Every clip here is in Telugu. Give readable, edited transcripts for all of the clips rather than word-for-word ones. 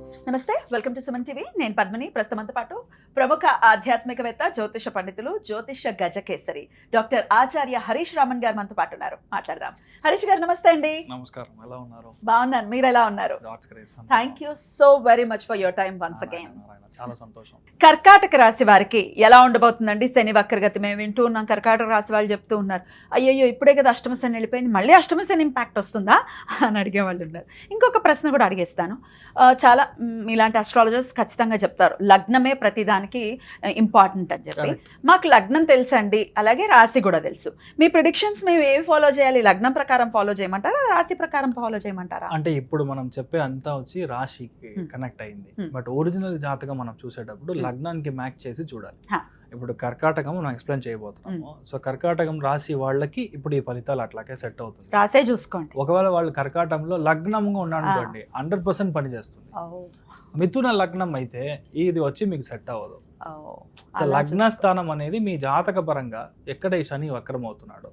నమస్తే, వెల్కమ్ టు సుమన్ టీవీ. నేను పద్మిని. ప్రస్తుతంతో పాటు ప్రముఖ ఆధ్యాత్మికవేత్త, జ్యోతిష పండితులు, జ్యోతిష గజకేసరి డాక్టర్ ఆచార్య హరీష్ రామన్ గారు మనతో పాటు ఉన్నారు. మాట్లాడదాం. హరీష్ గారు నమస్తే అండి. నమస్కారం, ఎలా ఉన్నారు? బాగున్నాను, మీరు ఎలా ఉన్నారు? Thank you so very much for your time once again. చాలా సంతోషం. కర్కాటక రాశి వారికి ఎలా ఉండబోతుందండి శని వక్రగతి? మేము వింటూ ఉన్నాం, కర్కాటక రాశి వాళ్ళు చెప్తూ ఉన్నారు, అయ్యయ్యో ఇప్పుడే కదా అష్టమ శని వెళ్ళిపోయింది, మళ్ళీ అష్టమ శని ఇంపాక్ట్ వస్తుందా అని అడిగే వాళ్ళు ఉన్నారు. ఇంకొక ప్రశ్న కూడా అడిగేస్తాను. చాలా ఇలాంటి అస్ట్రాలజర్స్ ఖచ్చితంగా చెప్తారు లగ్నమే ప్రతిదానికి ఇంపార్టెంట్ అని చెప్పి. మాకు లగ్నం తెలుసండి, అలాగే రాశి కూడా తెలుసు. మీ ప్రిడిక్షన్స్ మేము ఏవి ఫాలో చేయాలి? లగ్నం ప్రకారం ఫాలో చేయమంటారా, రాశి ప్రకారం ఫాలో చేయమంటారా? అంటే ఇప్పుడు మనం చెప్పే అంతా వచ్చి రాశికి కనెక్ట్ అయింది, బట్ ఒరిజినల్ జాతకం మనం చూసేటప్పుడు లగ్నానికి మ్యాచ్ చేసి చూడాలి. ఇప్పుడు కర్కాటకం మనం ఎక్స్ప్లెయిన్ చేయబోతున్నాము. సో కర్కాటకం రాశి వాళ్ళకి ఇప్పుడు ఈ ఫలితాలు అట్లాగే సెట్ అవుతుంది. రాసే చూసుకోండి. ఒకవేళ వాళ్ళు కర్కాటకంలో లగ్నంగా ఉన్నారనుకోండి 100% పనిచేస్తుంది. మిథున లగ్నం అయితే ఇది వచ్చి మీకు సెట్ అవ్వదు. సో లగ్న స్థానం అనేది మీ జాతక పరంగా ఎక్కడ ఈ శని వక్రం అవుతున్నాడో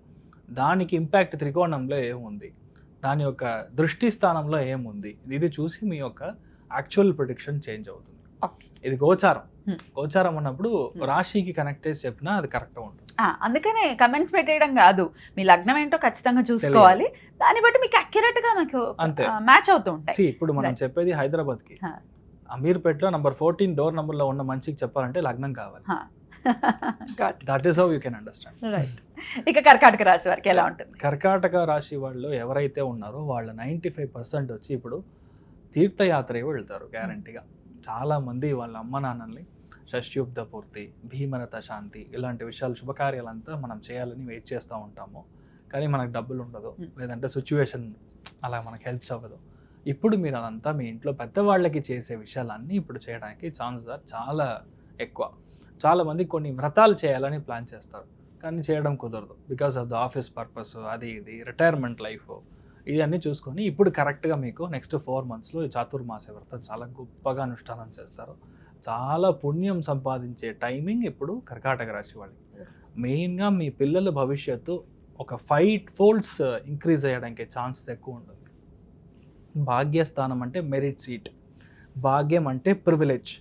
దానికి ఇంపాక్ట్ త్రికోణంలో ఏముంది, దాని యొక్క దృష్టి స్థానంలో ఏముంది, ఇది చూసి మీ యొక్క యాక్చువల్ ప్రిడిక్షన్ చేంజ్ అవుతుంది. ఇది గోచారం. గోచారం అన్నప్పుడు రాశికి కనెక్ట్ చేసి చెప్పినా అది కరెక్ట్ ఉంటుంది. అందుకనే కమెంట్స్ పెట్టేయడం కాదు, మీ లగ్నం ఏంటో ఖచ్చితంగా చూసుకోవాలి, దాన్ని బట్టి మీకు అక్యురేట్ గా మీకు అంతే మ్యాచ్ అవుతూ ఉంటాయి. ఇప్పుడు మనం చెప్పేది హైదరాబాద్ కి, అమీర్పేటలో నంబర్ 14 డోర్ నంబర్ లో ఉన్న మనిషికి చెప్పాలంటే లగ్నం కావాలి. That is how you can understand. Right. ఇక కర్కాటక రాశి వారికి ఎలా ఉంటుంది? కర్కాటక రాశి వాళ్ళు ఎవరైతే ఉన్నారో వాళ్ళ 95% వచ్చి ఇప్పుడు తీర్థయాత్ర వెళ్తారు గ్యారంటీగా. చాలా మంది వాళ్ళ అమ్మ నాన్నల్ని షష్యుబ్ద పూర్తి, భీమరత శాంతి ఇలాంటి విషయాలు శుభకార్యాలంతా మనం చేయాలని వెయిట్ చేస్తూ ఉంటాము. కానీ మనకు డబ్బులు ఉండదు, లేదంటే సిచ్యువేషన్ అలా మనకు హెల్ప్ అవ్వదు. ఇప్పుడు మీరు అదంతా మీ ఇంట్లో పెద్దవాళ్ళకి చేసే విషయాలన్నీ ఇప్పుడు చేయడానికి ఛాన్సెస్ చాలా ఎక్కువ. చాలామంది కొన్ని వ్రతాలు చేయాలని ప్లాన్ చేస్తారు, కానీ చేయడం కుదరదు because of the office purpose, అది ఇది రిటైర్మెంట్ లైఫ్, ఇవన్నీ చూసుకొని ఇప్పుడు కరెక్ట్గా మీకు నెక్స్ట్ 4 monthsలో చాతుర్మాస వ్రతం చాలా గొప్పగా అనుష్ఠానం చేస్తారు. చాలా పుణ్యం సంపాదించే టైమింగ్ ఇప్పుడు కర్కాటక రాశి వాళ్ళకి. మెయిన్గా మీ పిల్లల భవిష్యత్తు ఒక 5 folds ఇంక్రీజ్ అయ్యడానికి ఛాన్సెస్ ఎక్కువ ఉంటుంది. భాగ్యస్థానం అంటే మెరిట్ సీట్, భాగ్యం అంటే ప్రివిలేజ్,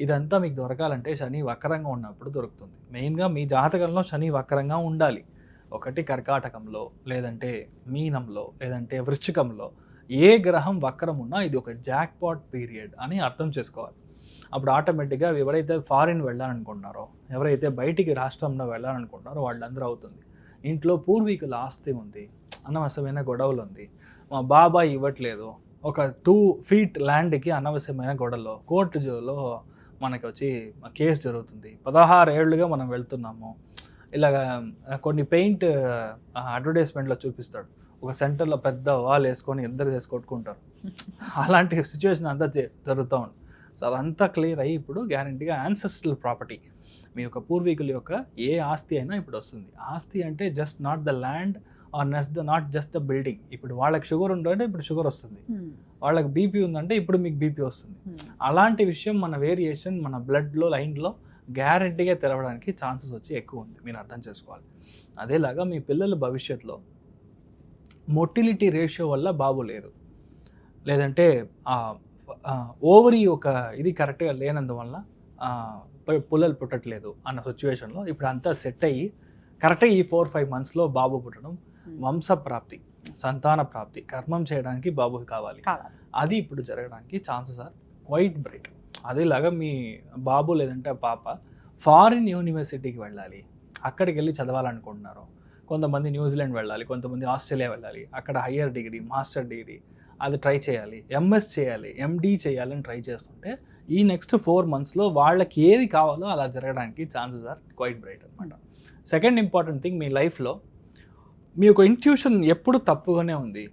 ఇదంతా మీకు దొరకాలంటే శని వక్రంగా ఉన్నప్పుడు దొరుకుతుంది. మెయిన్గా మీ జాతకంలో శని వక్రంగా ఉండాలి. ఒకటి కర్కాటకంలో, లేదంటే మీనంలో, లేదంటే వృశ్చికంలో ఏ గ్రహం వక్రం ఉన్నా ఇది ఒక జాక్పాట్ పీరియడ్ అని అర్థం చేసుకోవాలి. అప్పుడు ఆటోమేటిక్గా ఎవరైతే ఫారిన్ వెళ్ళాలనుకుంటున్నారో, ఎవరైతే బయటికి రాష్ట్రంలో వెళ్ళాలనుకుంటున్నారో వాళ్ళందరూ అవుతుంది. ఇంట్లో పూర్వీకుల ఆస్తి ఉంది, అనవసరమైన గొడవలు ఉంది, మా బాబాయ్ ఇవ్వట్లేదు, ఒక 2 feet ల్యాండ్కి అనవసరమైన గొడవలు, కోర్టులో మనకి వచ్చి కేసు జరుగుతుంది, 16 ఏళ్ళుగా మనం వెళ్తున్నాము. ఇలాగ కొన్ని పెయింట్ అడ్వర్టైజ్మెంట్లో చూపిస్తాడు, ఒక సెంటర్లో పెద్ద వాల్ వేసుకొని ఇద్దరు వేసి కొట్టుకుంటారు. అలాంటి సిచ్యువేషన్ అంతా జరుగుతూ ఉంది. సో అదంతా క్లియర్ అయ్యి ఇప్పుడు గ్యారంటీగా యాన్సెస్ట్రల్ ప్రాపర్టీ, మీ యొక్క పూర్వీకుల యొక్క ఏ ఆస్తి అయినా ఇప్పుడు వస్తుంది. ఆస్తి అంటే just not the land or not just the building. ఇప్పుడు వాళ్ళకి షుగర్ ఉందంటే ఇప్పుడు షుగర్ వస్తుంది, వాళ్ళకి బీపీ ఉందంటే ఇప్పుడు మీకు బీపీ వస్తుంది. అలాంటి విషయం మన వేరియేషన్ మన బ్లడ్లో లైన్లో గ్యారంటీగా తెరవడానికి ఛాన్సెస్ వచ్చి ఎక్కువ ఉంది, మీరు అర్థం చేసుకోవాలి. అదేలాగా మీ పిల్లల భవిష్యత్తులో మొటిలిటీ రేషియో వల్ల బాబు లేదు, లేదంటే ఓవరీ ఒక ఇది కరెక్ట్గా లేనందువల్ల పిల్లలు పుట్టట్లేదు అన్న సిచ్యువేషన్లో ఇప్పుడు అంతా సెట్ అయ్యి కరెక్ట్గా ఈ 4-5 monthsలో బాబు పుట్టడం, వంశప్రాప్తి, సంతాన ప్రాప్తి, కర్మం చేయడానికి బాబు కావాలి, అది ఇప్పుడు జరగడానికి ఛాన్సెస్ ఆర్ క్వైట్ బ్రైట్. అదేలాగా మీ బాబు లేదంటే పాప ఫారిన్ యూనివర్సిటీకి వెళ్ళాలి, అక్కడికి వెళ్ళి చదవాలనుకుంటున్నారు. కొంతమంది న్యూజిలాండ్ వెళ్ళాలి, కొంతమంది ఆస్ట్రేలియా వెళ్ళాలి, అక్కడ హయ్యర్ డిగ్రీ, మాస్టర్ డిగ్రీ అది ట్రై చేయాలి, ఎంఎస్ చేయాలి, ఎండి చేయాలని ట్రై చేస్తుంటే ఈ నెక్స్ట్ 4 monthsలో వాళ్ళకి ఏది కావాలో అలా జరగడానికి ఛాన్సెస్ ఆర్ క్వైట్ బ్రైట్ అనమాట. సెకండ్ ఇంపార్టెంట్ థింగ్, మీ లైఫ్లో మీ యొక్క ఇంట్యూషన్ ఎప్పుడు తప్పుగానే ఉంది.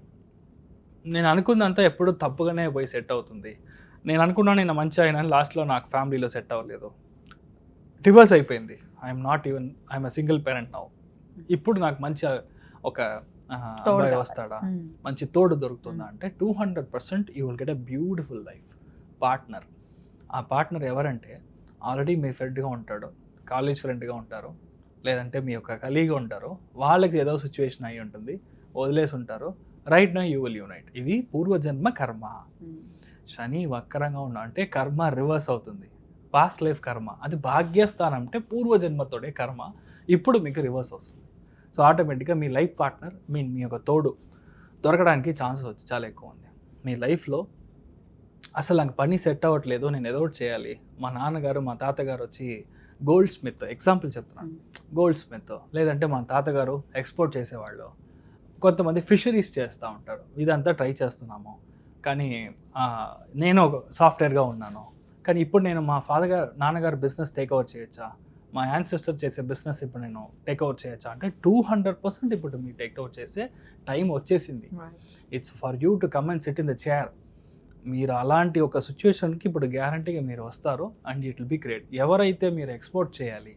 నేను అనుకున్నంతా ఎప్పుడు తప్పుగానే పోయి సెట్ అవుతుంది. నేను అనుకున్నాను నేను మంచి అయినా, లాస్ట్లో నాకు ఫ్యామిలీలో సెట్ అవ్వలేదు, డివోర్స్ అయిపోయింది, I'm a single parent now. ఇప్పుడు నాకు మంచి ఒక అబ్బాయి వస్తాడా, మంచి తోడు దొరుకుతుందా అంటే 200% you will get a beautiful life partner. ఆ పార్ట్నర్ ఎవరంటే ఆల్రెడీ మీ ఫ్రెండ్గా ఉంటాడు, కాలేజ్ ఫ్రెండ్గా ఉంటారు, లేదంటే మీ యొక్క కలీగా ఉంటారు, వాళ్ళకి ఏదో సిచ్యువేషన్ అయి ఉంటుంది, వదిలేసి ఉంటారు, right now you will unite. ఇది పూర్వజన్మ కర్మ. శని వక్రంగా ఉన్నా అంటే కర్మ రివర్స్ అవుతుంది. పాస్ట్ లైఫ్ కర్మ అది భాగ్యస్థానం అంటే పూర్వజన్మతోడే కర్మ ఇప్పుడు మీకు రివర్స్ వస్తుంది. సో ఆటోమేటిక్గా మీ లైఫ్ పార్ట్నర్ మీ యొక్క తోడు దొరకడానికి ఛాన్సెస్ వచ్చి చాలా ఎక్కువ ఉంది. మీ లైఫ్లో అసలు నాకు పని సెట్ అవ్వట్లేదు, నేను ఏదో ఒకటి చేయాలి. మా నాన్నగారు మా తాతగారు వచ్చి గోల్డ్ స్మిత్, ఎగ్జాంపుల్ చెప్తున్నాను, గోల్డ్ స్మిత్, లేదంటే మా తాతగారు ఎక్స్పోర్ట్ చేసేవాళ్ళు, కొంతమంది ఫిషరీస్ చేస్తూ ఉంటారు. ఇదంతా ట్రై చేస్తున్నాము, కానీ నేను ఒక సాఫ్ట్వేర్గా ఉన్నాను, కానీ ఇప్పుడు నేను మా నాన్నగారు బిజినెస్ టేక్ ఓవర్ చేయొచ్చా, మా యాన్సిస్టర్ చేసే బిజినెస్ ఇప్పుడు నేను టేక్ ఓవర్ చేయొచ్చా అంటే 200% ఇప్పుడు మీరు టేక్ ఓవర్ చేసే టైం వచ్చేసింది. It's for you to come and SIT in the chair. మీరు అలాంటి ఒక సిచ్యువేషన్కి ఇప్పుడు గ్యారంటీగా మీరు వస్తారు and it will be great. ఎవరైతే మీరు ఎక్స్పోర్ట్ చేయాలి,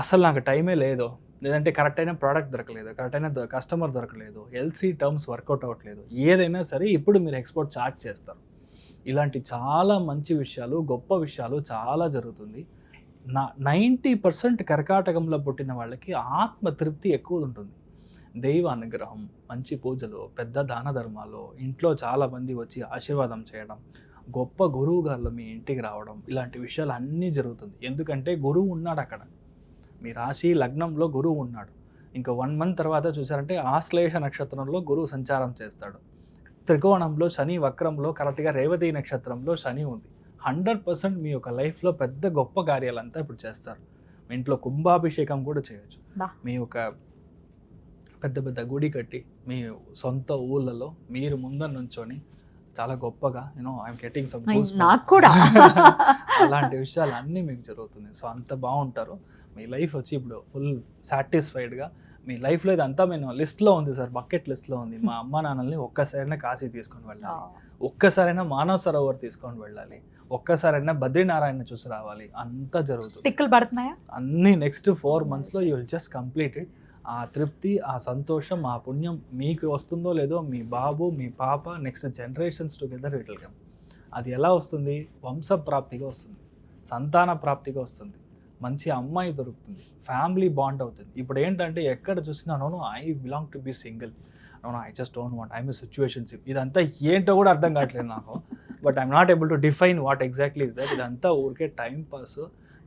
అసలు నాకు టైమే లేదు, లేదంటే కరెక్ట్ అయిన ప్రోడక్ట్ దొరకలేదు, కరెక్ట్ అయిన కస్టమర్ దొరకలేదు, ఎల్సీ టర్మ్స్ వర్కౌట్ అవ్వట్లేదు, ఏదైనా సరే ఇప్పుడు మీరు ఎక్స్పోర్ట్ చార్జ్ చేస్తారు. ఇలాంటి చాలా మంచి విషయాలు, గొప్ప విషయాలు చాలా జరుగుతుంది. 90% కర్కాటకంలో పుట్టిన వాళ్ళకి ఆత్మతృప్తి ఎక్కువ ఉంటుంది. దైవ అనుగ్రహం, మంచి పూజలు, పెద్ద దాన ధర్మాలు, ఇంట్లో చాలామంది వచ్చి ఆశీర్వాదం చేయడం, గొప్ప గురువు గారు మీ ఇంటికి రావడం, ఇలాంటి విషయాలు అన్నీ జరుగుతుంది. ఎందుకంటే గురువు ఉన్నాడు అక్కడ, మీ రాశి లగ్నంలో గురువు ఉన్నాడు. ఇంకా 1 month తర్వాత చూసారంటే ఆశ్లేష నక్షత్రంలో గురువు సంచారం చేస్తాడు. త్రికోణంలో శని వక్రంలో కరెక్ట్గా రేవతి నక్షత్రంలో శని ఉంది. 100% మీ యొక్క లైఫ్లో పెద్ద గొప్ప కార్యాలంతా ఇప్పుడు చేస్తారు. మీ ఇంట్లో కుంభాభిషేకం కూడా చేయొచ్చు. మీ యొక్క పెద్ద పెద్ద గుడి కట్టి మీ సొంత ఊళ్ళలో మీరు ముందర నుంచొని చాలా గొప్పగా ఐఎమ్ గెటింగ్ సమ్ నాకు కూడా అలాంటి విషయాలు అన్నీ మీకు జరుగుతుంది. సో అంత బాగుంటారు. మీ లైఫ్ వచ్చి ఇప్పుడు ఫుల్ సాటిస్ఫైడ్గా మీ లైఫ్లో ఇదంతా నేను లిస్ట్లో ఉంది సార్, బకెట్ లిస్ట్లో ఉంది. మా అమ్మ నాన్నల్ని ఒక్కసారైనా కాశీ తీసుకొని వెళ్ళాలి, ఒక్కసారైనా మానవ సరోవర్ తీసుకొని వెళ్ళాలి, ఒక్కసారైనా బద్రీనారాయణ చూసి రావాలి. అంతా జరుగుతుంది. టిక్కులు పడుతున్నాయా అన్నీ నెక్స్ట్ 4 monthsలో you will just complete it. ఆ తృప్తి, ఆ సంతోషం, ఆ పుణ్యం మీకు వస్తుందో లేదో మీ బాబు మీ పాప next generations together it will come. అది ఎలా వస్తుంది? వంశప్రాప్తిగా వస్తుంది, సంతాన ప్రాప్తిగా వస్తుంది, మంచి అమ్మాయి దొరుకుతుంది, ఫ్యామిలీ బాండ్ అవుతుంది. ఇప్పుడు ఏంటంటే ఎక్కడ చూసినా నోను I belong to be single, నోను I just don't want, I'm a situationship, ఇదంతా ఏంటో కూడా అర్థం కావట్లేదు నాకు. But I'm not able to define what exactly is that. ఇదంతా ఊరికే time pass.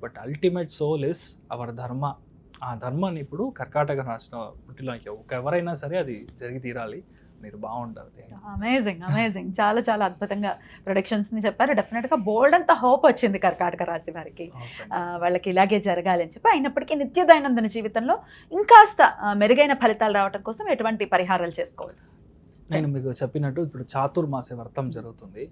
But ultimate soul is our dharma. ఆ ధర్మాన్ని ఇప్పుడు కర్కాటక రాసిన పుట్టిలో ఎవరైనా సరే అది జరిగి తీరాలి. మీరు బాగుంటారు. అమేజింగ్ చాలా చాలా అద్భుతంగా ప్రొడక్షన్స్ని చెప్పారు. డెఫినెట్గా బోల్డ్ అంత హోప్ వచ్చింది కర్కాటక రాశి వారికి, వాళ్ళకి ఇలాగే జరగాలి అని చెప్పి. అయినప్పటికీ నిత్య దైనందిన జీవితంలో ఇంకాస్త మెరుగైన ఫలితాలు రావడం కోసం ఎటువంటి పరిహారాలు చేసుకోవాలి? నేను మీకు చెప్పినట్టు ఇప్పుడు చాతుర్మాస వ్రతం జరుగుతుంది.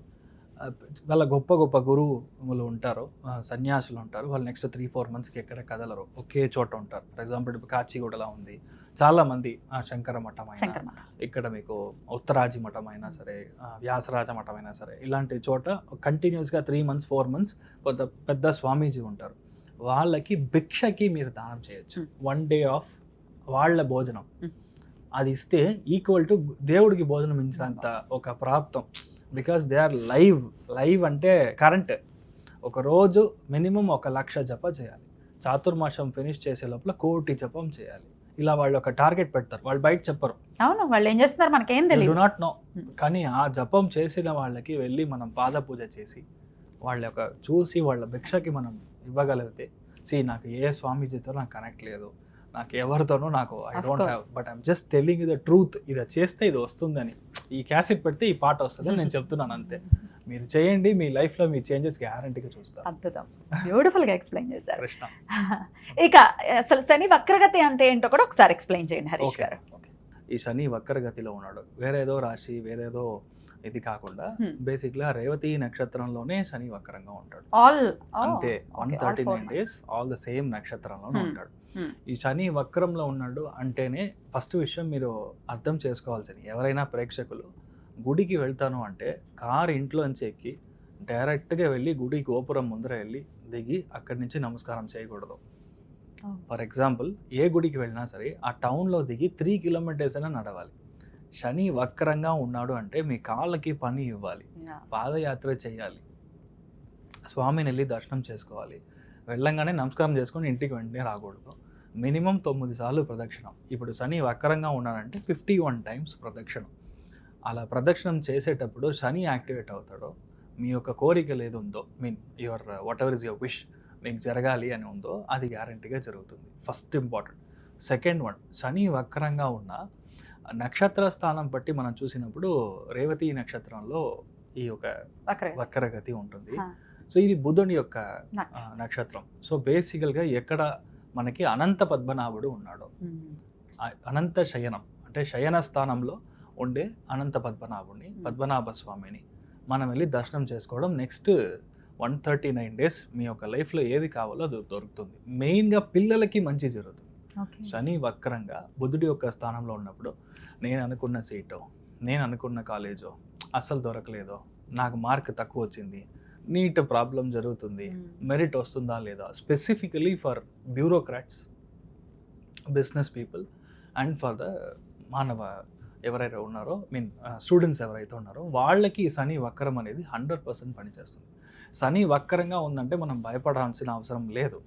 వాళ్ళ గొప్ప గొప్ప గురువులు ఉంటారు, సన్యాసులు ఉంటారు. వాళ్ళు నెక్స్ట్ 3-4 monthsకి ఎక్కడ కదలరు, ఒకే చోట ఉంటారు. ఫర్ ఎగ్జాంపుల్ ఇప్పుడు కాచిగూడలా ఉంది, చాలామంది శంకర మఠం అయినా, ఇక్కడ మీకు ఉత్తరాజి మఠం అయినా సరే, వ్యాసరాజ మఠం అయినా సరే, ఇలాంటి చోట కంటిన్యూస్గా 3 months 4 months కొంత పెద్ద స్వామీజీ ఉంటారు. వాళ్ళకి భిక్షకి మీరు దానం చేయొచ్చు. 1 day ఆఫ్ వాళ్ళ భోజనం అది ఇస్తే ఈక్వల్ టు దేవుడికి భోజనం ఇచ్చినంత ఒక ప్రాప్తం. బికాస్ దే ఆర్ లైవ్ అంటే కరెంట్. ఒకరోజు మినిమం 1,00,000 జప చేయాలి. చాతుర్మాసం ఫినిష్ చేసే లోపల 1,00,000 జపం చేయాలి. ఇలా వాళ్ళు ఒక టార్గెట్ పెడతారు, వాళ్ళు బయట చెప్పరు. అవును, వాళ్ళు ఏం చేస్తున్నారు మనకేం తెలియదు, డు నాట్ నో. కానీ ఆ జపం చేసిన వాళ్ళకి వెళ్ళి మనం పాద పూజ చేసి వాళ్ళ యొక్క చూసి వాళ్ళ భిక్షకి మనం ఇవ్వగలిగితే, నాకు ఏ స్వామీజీతో నాకు కనెక్ట్ లేదు, నాకు ఎవరితోనూ నాకు I don't have, but I'm just telling you the truth. ఇది చేస్తే ఇది వస్తుందని, ఈ క్యాసెట్ పెడితే ఈ పాట వస్తుందని నేను చెప్తున్నాను అంతే. మీరు చేయండి, మీ లైఫ్లో మీ చేంజెస్ గ్యారంటీగా చూస్తారు. అద్భుతం, బ్యూటిఫుల్గా ఎక్స్ప్లెయిన్ చేశారు కృష్ణ. ఇక అసలు శని వక్రగతి అంటే ఏంటో కూడా ఒకసారి ఎక్స్ప్లెయిన్ చేయండి హరీష్ గారు. ఈ శని వక్రగతిలో ఉన్నాడు, వేరేదో రాశి వేరేదో ఇది కాకుండా బేసిక్గా రేవతి నక్షత్రంలోనే శని వక్రంగా ఉంటాడు. అంతే 139 days ఆల్ ద సేమ్ నక్షత్రంలోనే ఉంటాడు. ఈ శని వక్రంలో ఉన్నాడు అంటేనే ఫస్ట్ విషయం మీరు అర్థం చేసుకోవాల్సింది, ఎవరైనా ప్రేక్షకులు గుడికి వెళ్తాను అంటే కారు ఇంట్లోంచి ఎక్కి డైరెక్ట్గా వెళ్ళి గుడి గోపురం ముందర వెళ్ళి దిగి అక్కడి నుంచి నమస్కారం చేయకూడదు. ఫర్ ఎగ్జాంపుల్ ఏ గుడికి వెళ్ళినా సరే ఆ టౌన్లో దిగి 3 kilometers అయినా నడవాలి. శని వక్రంగా ఉన్నాడు అంటే మీ కాళ్ళకి పని ఇవ్వాలి, పాదయాత్ర చేయాలి, స్వామిని వెళ్ళి దర్శనం చేసుకోవాలి, వెళ్ళంగానే నమస్కారం చేసుకొని ఇంటికి వెంటనే రాకూడదు. మినిమం 9 సార్లు ప్రదక్షిణం. ఇప్పుడు శని వక్రంగా ఉన్నాడంటే 51 times ప్రదక్షిణం. అలా ప్రదక్షిణం చేసేటప్పుడు శని యాక్టివేట్ అవుతాడో మీ యొక్క కోరికలు ఏది ఉందో mean your what ever is your wish మీకు జరగాలి అని ఉందో అది గ్యారంటీగా జరుగుతుంది. First important. సెకండ్ వన్, శని వక్రంగా ఉన్న నక్షత్ర స్థానం బట్టి మనం చూసినప్పుడు రేవతి నక్షత్రంలో ఈ యొక్క వక్రగతి ఉంటుంది. సో ఇది బుధుని యొక్క నక్షత్రం. సో బేసికల్గా ఎక్కడ మనకి అనంత పద్మనాభుడు ఉన్నాడు, అనంత శయనం అంటే శయన స్థానంలో ఉండే అనంత పద్మనాభుడిని, పద్మనాభ స్వామిని మనం వెళ్ళి దర్శనం చేసుకోవడం నెక్స్ట్ 139 days మీ యొక్క లైఫ్లో ఏది కావాలో అది దొరుకుతుంది. మెయిన్గా పిల్లలకి మంచి జరుగుతుంది. శని వక్రంగా బుధుడి యొక్క స్థానంలో ఉన్నప్పుడు నేను అనుకున్న సీటో, నేను అనుకున్న కాలేజో అస్సలు దొరకలేదో, నాకు మార్క్ తక్కువ వచ్చింది, నీట్ ప్రాబ్లం జరుగుతుంది, మెరిట్ వస్తుందా లేదా, specifically for bureaucrats, business people and for the మానవ ఎవరైతే ఉన్నారో స్టూడెంట్స్ ఎవరైతే ఉన్నారో వాళ్ళకి శని వక్రం అనేది 100% పనిచేస్తుంది. శని వక్రంగా ఉందంటే మనం భయపడాల్సిన అవసరం లేదు.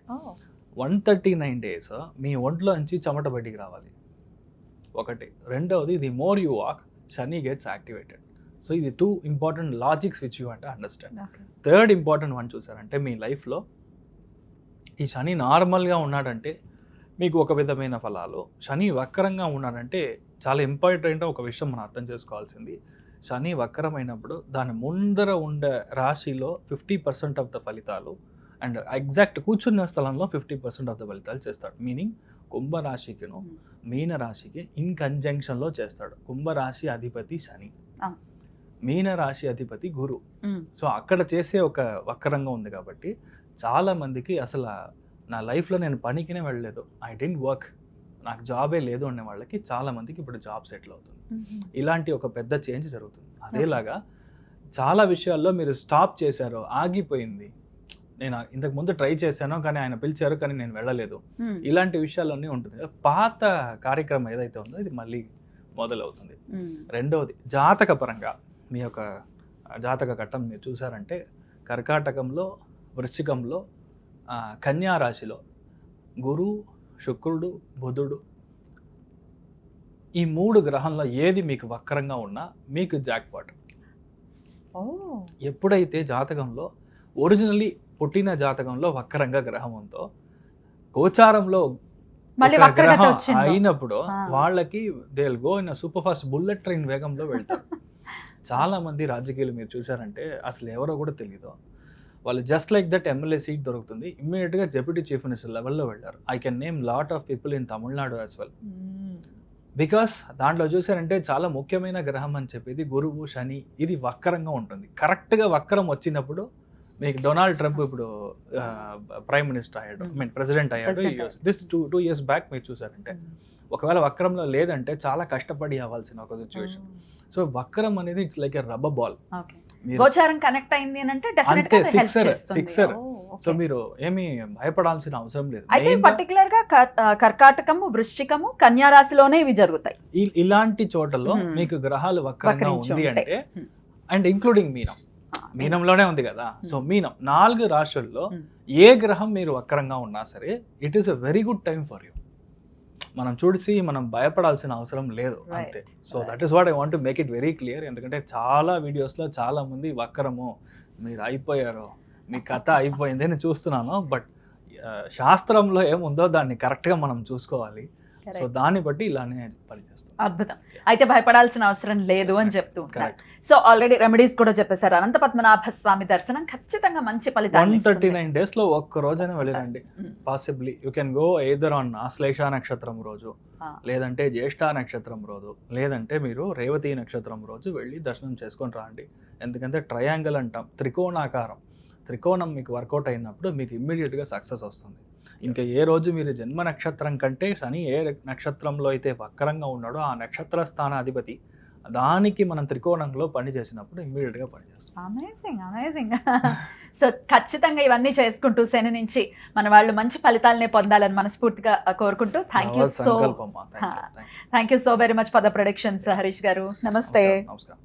139 days మీ ఒంట్లో నుంచి చెమట బయటికి రావాలి ఒకటి. రెండవది, the more you walk Shani gets activated. So ఇది 2 ఇంపార్టెంట్ లాజిక్స్ విచ్ యూ అంటే అండర్స్టాండ్. థర్డ్ ఇంపార్టెంట్ వన్ చూసారంటే మీ లైఫ్లో ఈ శని నార్మల్గా ఉన్నాడంటే మీకు ఒక విధమైన ఫలాలు, శని వక్రంగా ఉన్నాడంటే చాలా ఇంపార్టెంట్ ఒక విషయం మనం అర్థం చేసుకోవాల్సింది. శని వక్రమైనప్పుడు దాని ముందర ఉండే రాశిలో 50% ఆఫ్ ద ఫలితాలు అండ్ ఎగ్జాక్ట్ కూర్చున్న స్థలంలో 50% ఆఫ్ ద ఫలితాలు చేస్తాడు. మీనింగ్ కుంభరాశికిను మీన రాశికి ఇన్ కంజంక్షన్లో చేస్తాడు. కుంభరాశి అధిపతి శని, మీన రాశి అధిపతి గురు. సో అక్కడ చేసే ఒక వక్రంగా ఉంది కాబట్టి చాలా మందికి అసలు నా లైఫ్లో నేను పనికినే వెళ్ళలేదు, ఐ డెంట్ వర్క్, నాకు జాబే లేదు అనే వాళ్ళకి చాలా మందికి ఇప్పుడు జాబ్ సెటిల్ అవుతుంది. ఇలాంటి ఒక పెద్ద చేంజ్ జరుగుతుంది. అదేలాగా చాలా విషయాల్లో మీరు స్టాప్ చేశారో, ఆగిపోయింది, నేను ఇంతకు ముందు ట్రై చేశాను కానీ ఆయన పిలిచారు కానీ నేను వెళ్ళలేదు, ఇలాంటి విషయాలన్నీ ఉంటుంది. పాత కార్యక్రమం ఏదైతే ఉందో ఇది మళ్ళీ మొదలవుతుంది. రెండవది, జాతక పరంగా మీ యొక్క జాతక ఘట్టం మీరు చూసారంటే కర్కాటకంలో, వృశ్చికంలో, కన్యా రాశిలో గురు, శుక్రుడు, బుధుడు, ఈ 3 గ్రహంలో ఏది మీకు వక్రంగా ఉన్నా మీకు జాక్పాట్. ఎప్పుడైతే జాతకంలో ఒరిజినల్లీ పుట్టిన జాతకంలో వక్రంగా గ్రహం ఉందో గోచారంలో గ్రహం అయినప్పుడు వాళ్ళకి they will go in super fast bullet train వేగంలో వెళ్తారు. చాలా మంది రాజకీయాలు మీరు చూసారంటే అసలు ఎవరో కూడా తెలియదు, వాళ్ళు just like that MLA seat దొరుకుతుంది, ఇమ్మీడియట్గా డెప్యూటీ చీఫ్ మినిస్టర్ లెవెల్లో వెళ్ళారు. I can name lot of people in Tamil Nadu as well. Because దాంట్లో చూసారంటే చాలా ముఖ్యమైన గ్రహం అని చెప్పేది గురువు, శని, ఇది వక్రంగా ఉంటుంది. కరెక్ట్గా వక్రం వచ్చినప్పుడు మీకు డొనాల్డ్ ట్రంప్ ఇప్పుడు ప్రైమ్ మినిస్టర్ అయ్యాడు, ప్రెసిడెంట్ అయ్యాడు. దిస్ 2 years బ్యాక్ మీరు చూసారంటే ఒకవేళ వక్రంలో లేదంటే చాలా కష్టపడి అవ్వాల్సిన ఒక సిచ్యువేషన్. సో వక్రం అనేది it's like a rubber ball. గోచారం కనెక్ట్ అయింది అంటే అంతే, సిక్సర్. సో మీరు ఏమీ భయపడాల్సిన అవసరం లేదు. అయితే పర్టికులర్ గా కర్కాటకము, వృశ్చికము, కన్యా రాశిలోనే ఇవి జరుగుతాయి. ఇలాంటి చోటలో మీకు గ్రహాలు వక్రంగా ఉంది అంటే, అండ్ ఇంక్లూడింగ్ మీనంలోనే ఉంది కదా. సో మీనం 4 రాశుల్లో ఏ గ్రహం మీరు వక్రంగా ఉన్నా సరే it is a very good time for you. మనం చూసి మనం భయపడాల్సిన అవసరం లేదు అంతే. So that is what I want to make it very clear. ఎందుకంటే చాలా వీడియోస్లో చాలా మంది వక్రము, మీరు అయిపోయారు, మీ కథ అయిపోయింది అని చూస్తున్నాను. బట్ శాస్త్రంలో ఏముందో దాన్ని కరెక్ట్గా మనం చూసుకోవాలి. సో దాన్ని బట్టి ఇలానే పనిచేస్తుంది. అద్భుతం. అయితే భయపడాల్సిన అవసరం లేదు అని చెప్తూ ఉంటారు. సో ఆల్రెడీ రెమెడీస్ కూడా చెప్పేశారు. అనంత పద్మనాభ స్వామి దర్శనం ఖచ్చితంగా మంచి ఫలితాలు. 139 days ఒక్క రోజైనా వెళ్ళిరండి. Possibly you can go either on Ashlesha నక్షత్రం రోజు, లేదంటే జ్యేష్ఠ నక్షత్రం రోజు, లేదంటే మీరు రేవతి నక్షత్రం రోజు వెళ్ళి దర్శనం చేసుకొని రాండి. ఎందుకంటే ట్రయాంగిల్ అంటాం, త్రికోణాకారం, త్రికోణం మీకు వర్కౌట్ అయినప్పుడు మీకు ఇమ్మీడియట్గా సక్సెస్ వస్తుంది. ఇంకా ఏ రోజు మీరు జన్మ నక్షత్రం కంటే శని ఏ నక్షత్రంలో అయితే వక్రంగా ఉన్నాడో ఆ నక్షత్ర స్థానాధిపతి దానికి మనం త్రికోణంలో పని చేసినప్పుడు ఇమ్మీడియట్గా పనిచేస్తాం. అమేజింగ్. సో ఖచ్చితంగా ఇవన్నీ చేసుకుంటూ శని నుంచి మన వాళ్ళు మంచి ఫలితాలనే పొందాలని మనస్ఫూర్తిగా కోరుకుంటూ thank you so very much for the productions Harish గారు. నమస్తే. నమస్కారం.